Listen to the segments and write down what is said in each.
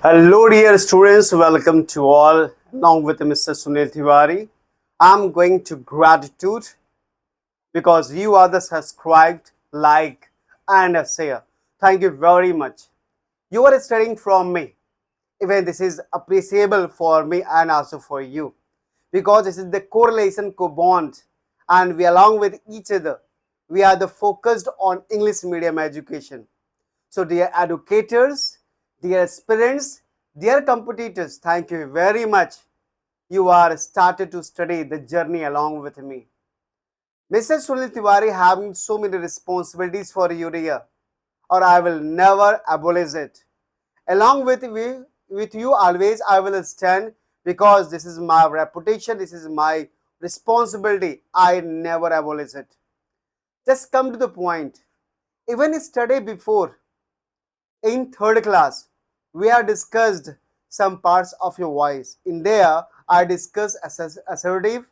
Hello, dear students. Welcome to all. Along with Mr. Sunil Tiwari, I'm going to gratitude because you are the subscribed, like, and a share. Thank you very much. You are studying from me. Even this is appreciable for me and also for you because this is the correlation co-bond, and we along with each other. We are the focused on English medium education. So, dear educators, dear aspirants, dear competitors, thank you very much. You are started to study the journey along with me. Mr. Sunil Tiwari having so many responsibilities for you here, or I will never abolish it. Along with you always I will stand because this is my reputation, this is my responsibility. I never abolish it. Just come to the point. Even study before in third class, we have discussed some parts of your voice. In there, I discussed assertive,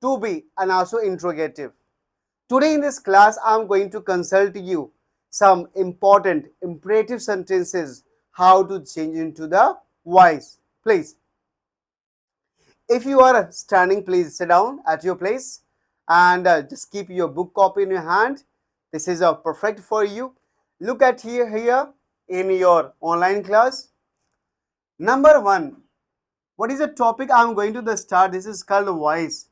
to be, and also interrogative. Today in this class, I am going to consult you some important imperative sentences, how to change into the voice. Please, if you are standing, please sit down at your place and just keep your book copy in your hand. This is perfect for you. Look at here in your online class. Number one, what is the topic I'm going to the start? This is called voice.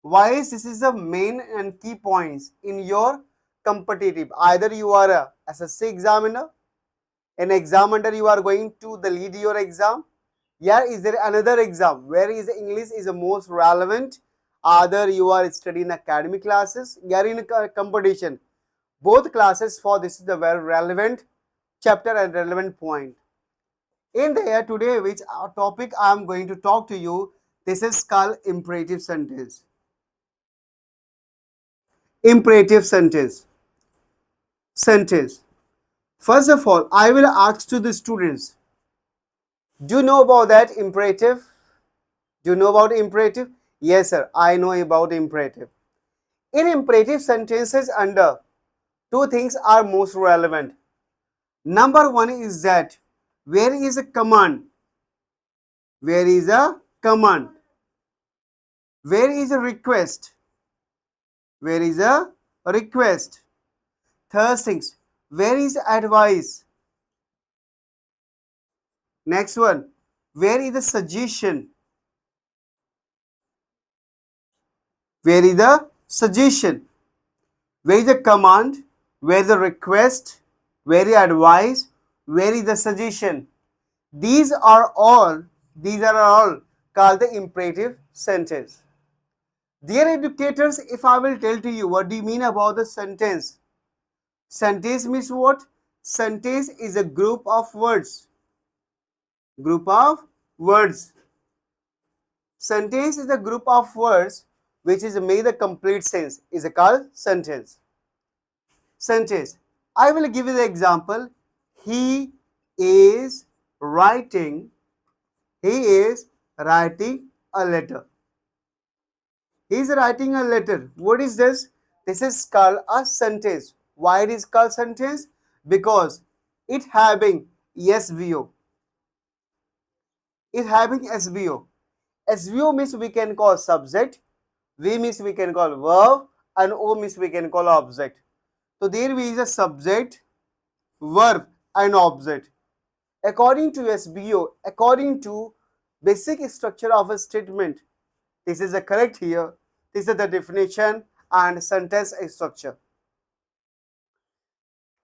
Voice, this is the main and key points in your competitive. Either you are a SSC examiner, an examiner you are going to the lead your exam. Yeah, is there another exam where is English is the most relevant? Either you are studying academic classes, you are in a competition. Both classes for this is the very relevant chapter and relevant point. In there today, which topic I am going to talk to you, this is called imperative sentence. Imperative sentence. Sentence. First of all, I will ask to the students, do you know about that imperative? Do you know about imperative? Yes, sir, I know about imperative. In imperative sentences under, two things are most relevant. Number one is that where is a command? Where is a command? Where is a request? Where is a request? Third things, where is advice? Next one, where is the suggestion? Where is the suggestion? Where is the command? Where is the request? Where is advice? Where is the suggestion? These are all called the imperative sentence. Dear educators, if I will tell to you what do you mean about the sentence? Sentence means what? Sentence is a group of words. Group of words. Sentence is a group of words which is made a complete sense. Is called sentence. Sentence. I will give you the example. He is writing. He is writing a letter. He is writing a letter. What is this? This is called a sentence. Why it is called sentence? Because it having SVO. It having SVO. SVO means we can call subject, V means we can call verb, and O means we can call object. So there is a subject, verb, and object. According to SVO, according to basic structure of a statement, this is the correct here. This is the definition and sentence structure.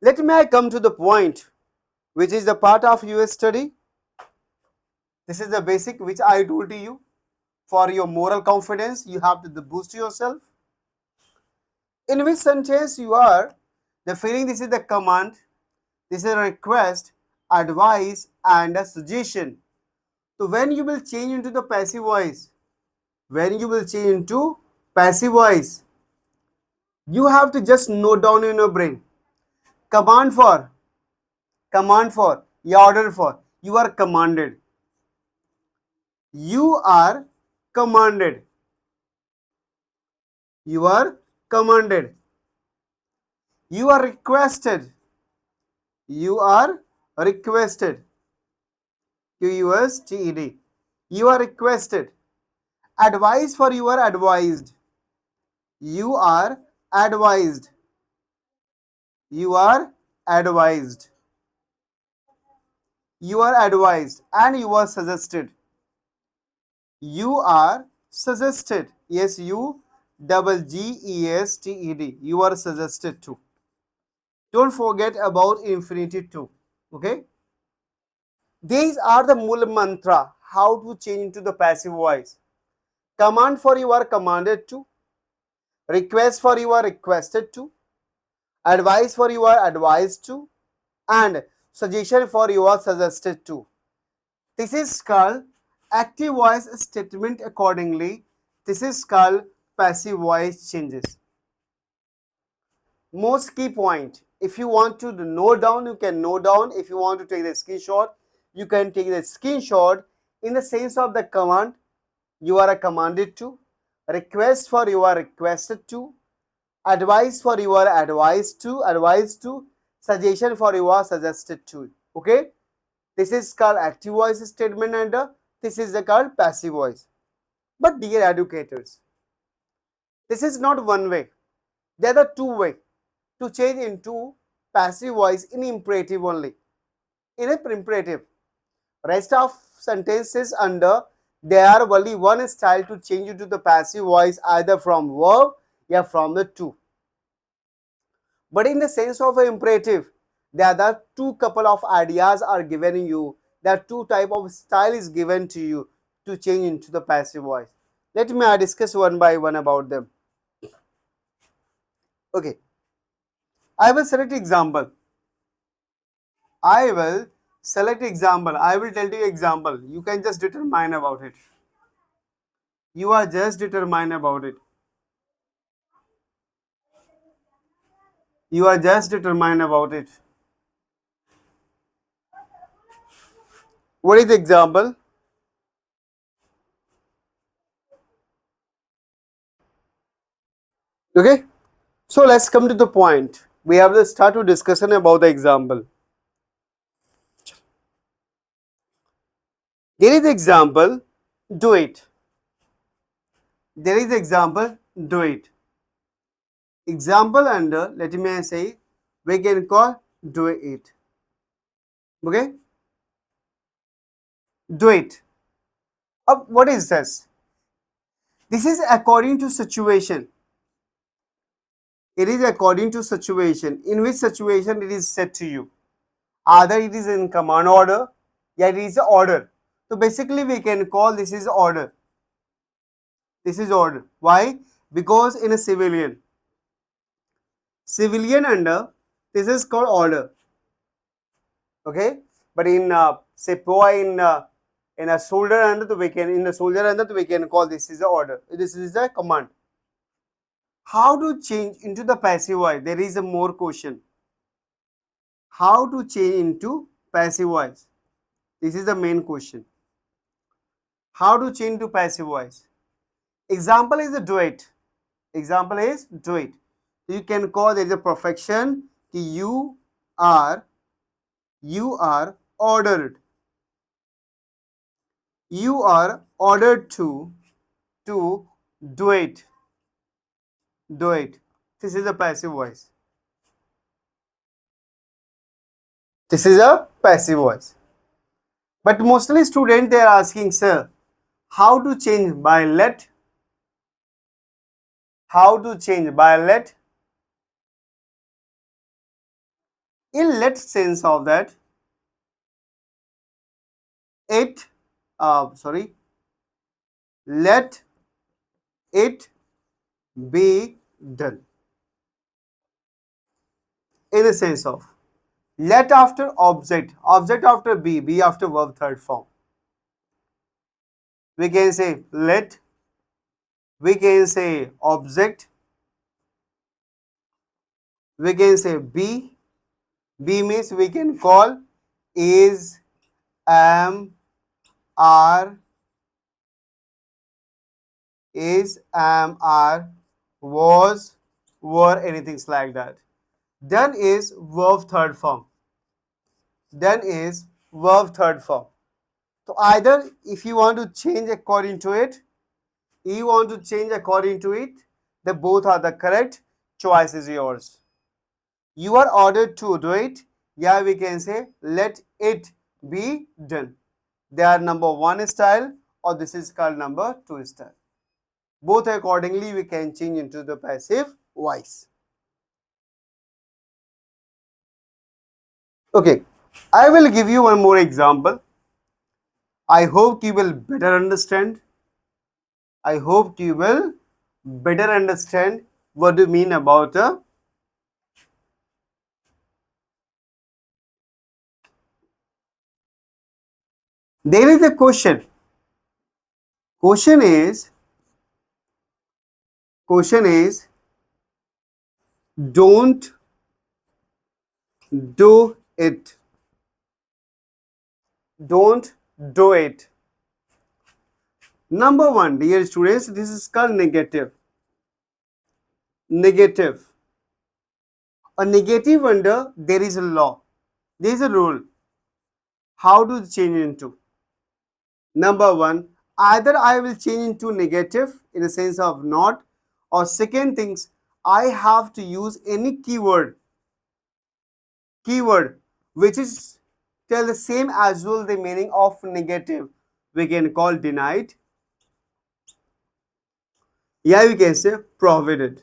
Let me come to the point, which is the part of your study. This is the basic which I told to you. For your moral confidence, you have to boost yourself. In which sentence you are the feeling this is the command, this is a request, advice, and a suggestion. So when you will change into the passive voice, when you will change into passive voice, you have to just note down in your brain. Command for, you order for, you are commanded. You are commanded. You are commanded. You are requested. You are requested. Qusted. You are requested. Advice for you are advised. You are advised. You are advised. You are advised and you are suggested. You are suggested. Yes, you double Gested. You are suggested to. Don't forget about infinitive too. Okay. These are the mul mantra. How to change into the passive voice. Command for you are commanded to. Request for you are requested to. Advice for you are advised to. And suggestion for you are suggested to. This is called active voice statement accordingly. This is called passive voice changes. Most key point. If you want to note down, you can note down. If you want to take the screenshot, you can take the screenshot. In the sense of the command, you are commanded to. Request for you are requested to. Advice for you are advised to. Suggestion for you are suggested to. Okay. This is called active voice statement and this is called passive voice. But dear educators, this is not one way. There are two ways to change into passive voice in imperative only. In a imperative, rest of sentences under there are only one style to change into the passive voice either from verb or from the to. But in the sense of an imperative, there are two couple of ideas are given you. There are two type of style is given to you to change into the passive voice. Let me discuss one by one about them. Okay. I will select example. I will select example. I will tell you example. You can just determine about it. You are just determine about it. You are just determine about it. What is the example? Okay. So let's come to the point. We have to start to discussion about the example. There is example, do it. There is example, do it. Example under, let me say, we can call do it. Okay? Do it. What is this? This is according to situation. It is according to situation. In which situation it is said to you. Either it is in command order, or it is order. So basically we can call this is order. This is order. Why? Because in a civilian under, this is called order. Okay? But in say in a soldier under, we can call this is the order. This is the command. How to change into the passive voice? There is a more question. How to change into passive voice? This is the main question. How to change to passive voice? Example is the do it. Example is do it. You can call there is a perfection. You are ordered. You are ordered to do it. Do it. This is a passive voice. This is a passive voice. But mostly students they are asking, sir, how to change by let? How to change by let? In let sense of that, it, let it be done. In the sense of let after object, object after be after verb third form. We can say let, we can say object, we can say be means we can call is, am, are, is, am, are, was, were, anything like that. Done is verb third form. Done is verb third form. So either if you want to change according to it, you want to change according to it, they both are the correct. Choice is yours. You are ordered to do it. Yeah, we can say let it be done. They are number one style, or this is called number two style. Both accordingly we can change into the passive voice. Okay, I will give you one more example. I hope you will better understand. I hope you will better understand what do you mean about a. There is a question. Question is question is don't do it. Don't do it. Number one, dear students, this is called negative. Negative. A negative under there is a law. There is a rule. How to change into? Number one, either I will change into negative in the sense of not, or second things, I have to use any keyword which is tell the same as well the meaning of negative. We can call denied. Yeah, we can say prohibited.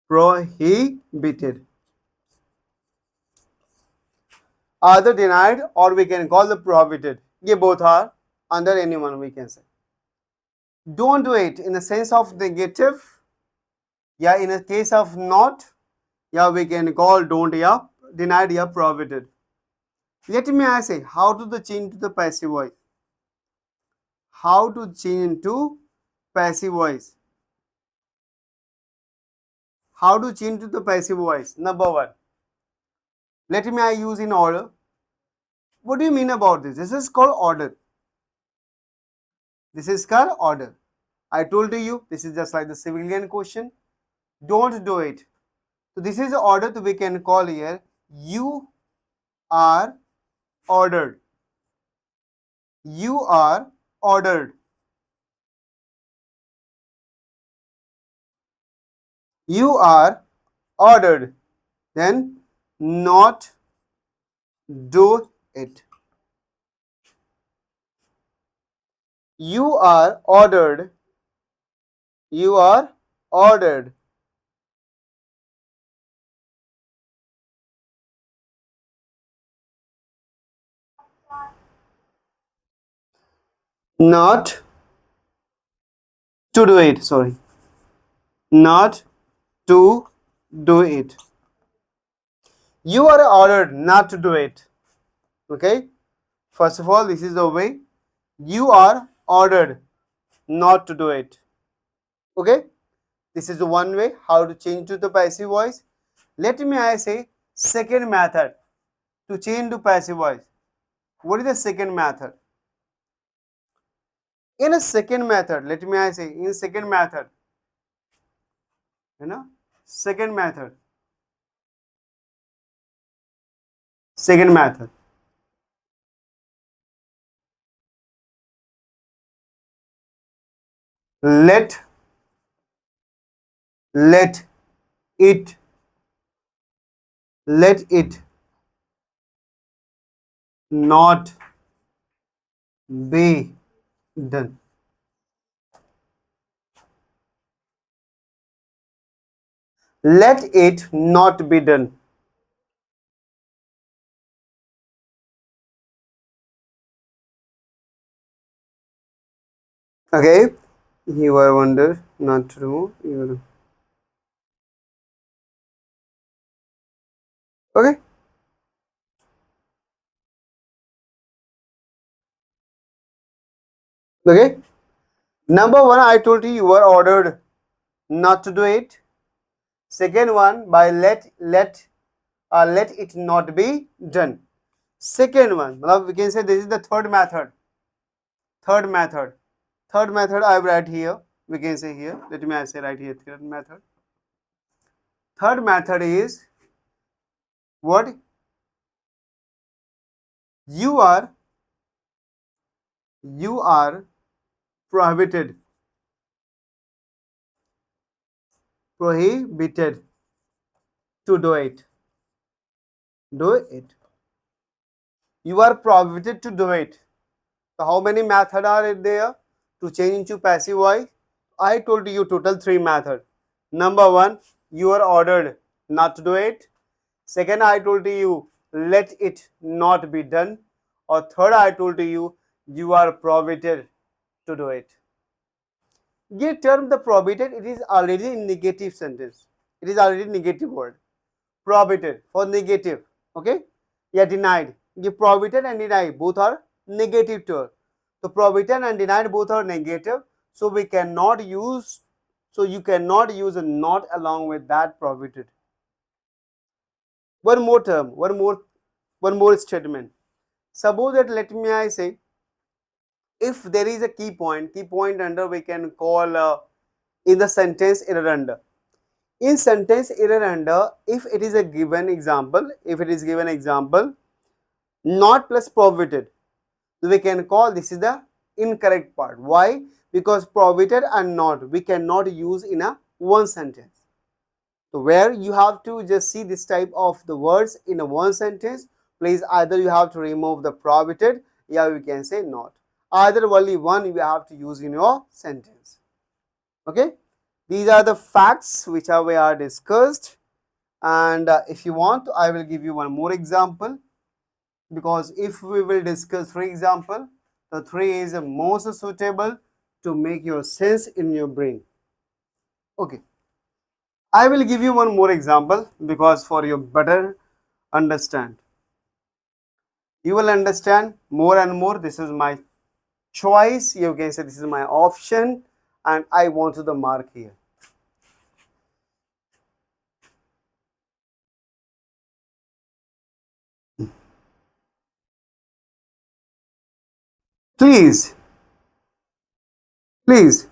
Prohibited. Either denied or we can call the prohibited. Ye both are under anyone we can say. Don't do it in the sense of negative. Yeah, in a case of not, yeah, we can call don't, yeah, denied, yeah, prohibited. Let me ask you, how to the change to the passive voice? How to change into passive voice? How to change to the passive voice? Number one, let me I use in order. What do you mean about this? This is called order. This is called order. I told to you, this is just like the civilian question. Don't do it. So this is the order that we can call here. You are ordered. You are ordered. You are ordered. Then not do it. You are ordered. You are ordered. Not to do it. Sorry. Not to do it. You are ordered not to do it. Okay. First of all, this is the way. You are ordered not to do it. Okay. This is the one way how to change to the passive voice. Let me I say second method to change to passive voice. What is the second method? In a second method, let me I say in second method, you know, second method, second method. Let let it let it not be done. Let it not be done. Okay, you are wonder not to remove. You are, okay. Okay. Number one, I told you were ordered not to do it. Second one, by let it not be done. Second one, we can say this is the third method. Third method. Third method I write here. We can say here. Let me I say right here. Third method. Third method is what? You are You are prohibited. Prohibited to do it. Do it. You are prohibited to do it. So how many methods are there to change into passive voice? I told you total three methods. Number one, you are ordered not to do it. Second, I told you let it not be done. Or third, I told you you are prohibited to do it. Give term the prohibited, it is already in negative sentence. It is already negative word. Prohibited for negative. Okay? Yeah, denied. Give prohibited and denied. Both are negative term. So prohibited and denied both are negative. So we cannot use, so you cannot use a not along with that prohibited. One more term, one more statement. Suppose that let me I say, if there is a key point under we can call in the sentence error under. In sentence error under, if it is a given example, not plus prohibited, so we can call this is the incorrect part. Why? Because prohibited and not we cannot use in a one sentence. So where you have to just see this type of the words in a one sentence, please either you have to remove the prohibited, yeah, we can say not. Either only one you have to use in your sentence. Okay, these are the facts which we are discussed, and if you want, I will give you one more example, because if we will discuss three example, the three is most suitable to make your sense in your brain. Okay, I will give you one more example because for your better understand. You will understand more and more. This is my choice. You can say this is my option, and I want to the mark here. Please, please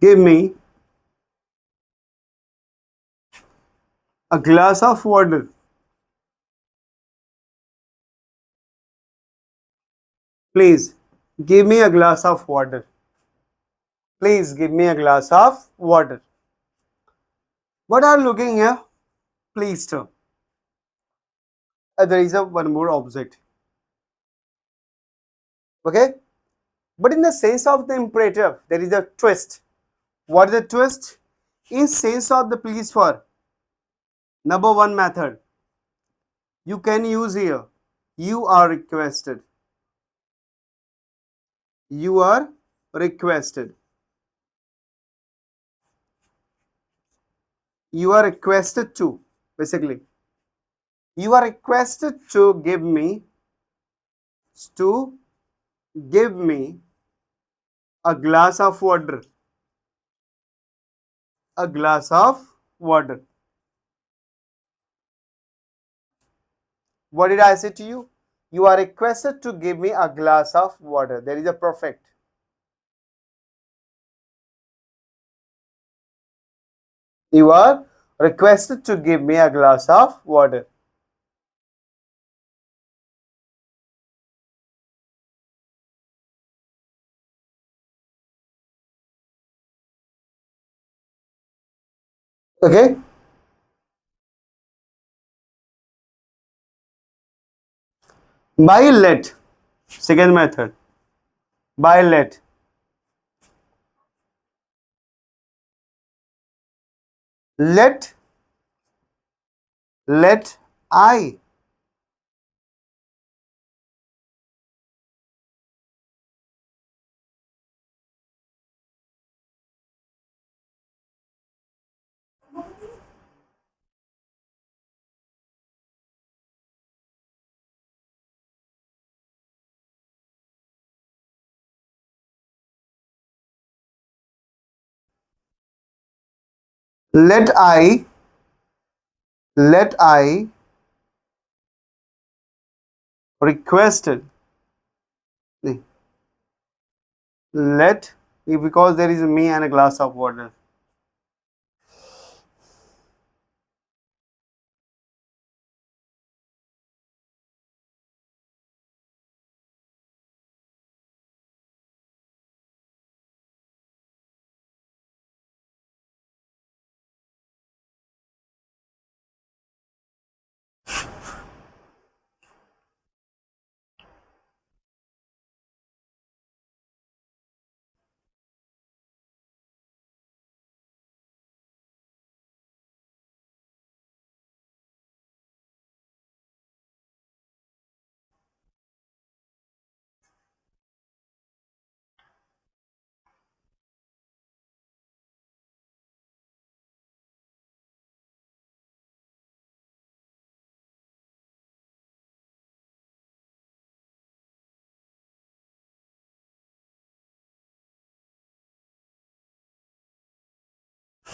give me a glass of water. Please give me a glass of water. Please give me a glass of water. What are you looking here? Please, sir. There is a one more object. Okay, but in the sense of the imperative, there is a twist. What is the twist? In sense of the please for number one method, you can use here. You are requested. You are requested. You are requested to, basically. You are requested to give me a glass of water. A glass of water. What did I say to you? You are requested to give me a glass of water. There is a perfect. You are requested to give me a glass of water. Okay. By let. Second method. By let. Let. Let I. Let I. Let I requested. Let, because there is me and a glass of water.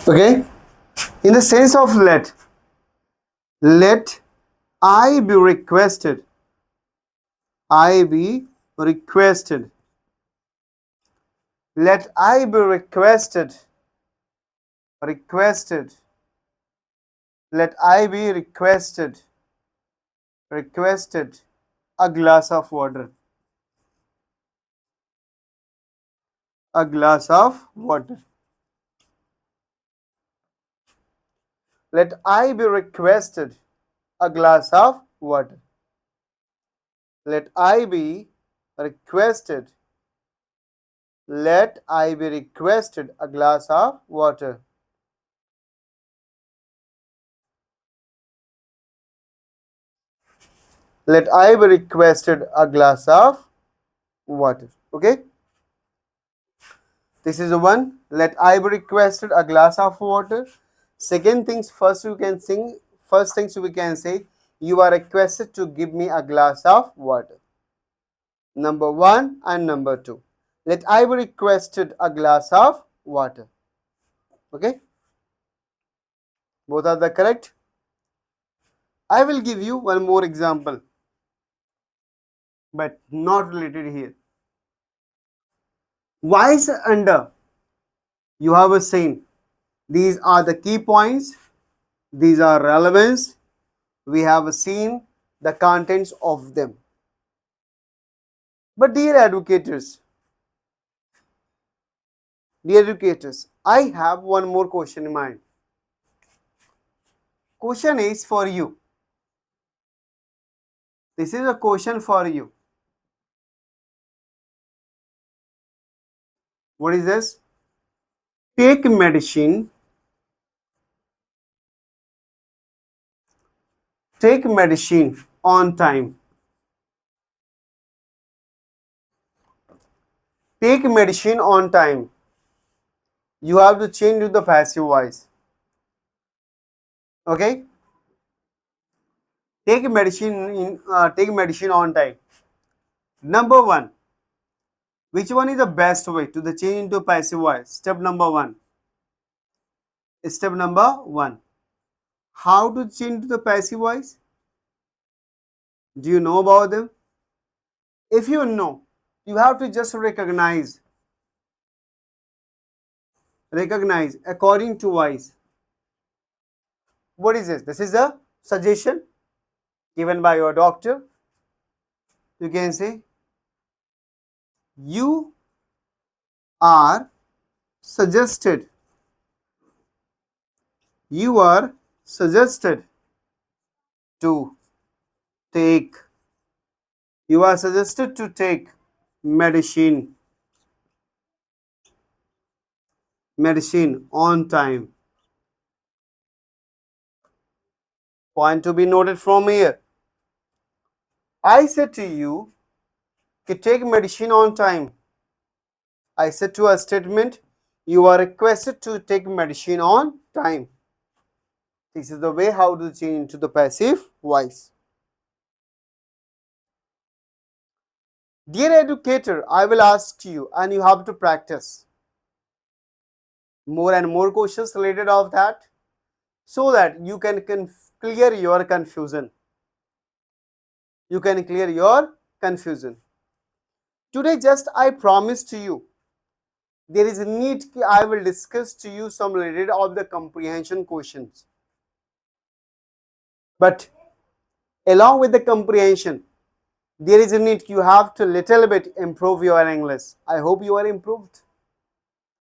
Okay, in the sense of let I be requested, I be requested, let I be requested, requested, let I be requested, requested a glass of water, a glass of water. Let I be requested a glass of water. Let I be requested. Let I be requested a glass of water. Let I be requested a glass of water. Okay. This is the one. Let I be requested a glass of water. Second things, first you can sing. First things we can say, you are requested to give me a glass of water. Number one and number two. Let I be requested a glass of water. Okay. Both are the correct. I will give you one more example, but not related here. Why is under? You have a saying. These are the key points. These are relevance. We have seen the contents of them. But dear educators, I have one more question in mind. Question is for you. This is a question for you. What is this? Take medicine. Take medicine on time. Take medicine on time. You have to change to the passive voice. Okay? Take medicine on time. Number one. Which one is the best way to the change into passive voice? Step number one. Step number one. How to change to the passive voice? Do you know about them? If you know, you have to just recognize according to voice. What is this? This is a suggestion given by your doctor. You can say, you are suggested. You are suggested to take. You are suggested to take medicine. Medicine on time. Point to be noted from here. I said to you to take medicine on time. I said to a statement, you are requested to take medicine on time. This is the way how to change into the passive voice. Dear educator, I will ask you and you have to practice more and more questions related of that so that you can clear your confusion. You can clear your confusion. Today just I promise to you, there is a need I will discuss to you some related of the comprehension questions. But along with the comprehension, there is a need you have to little bit improve your English. I hope you are improved.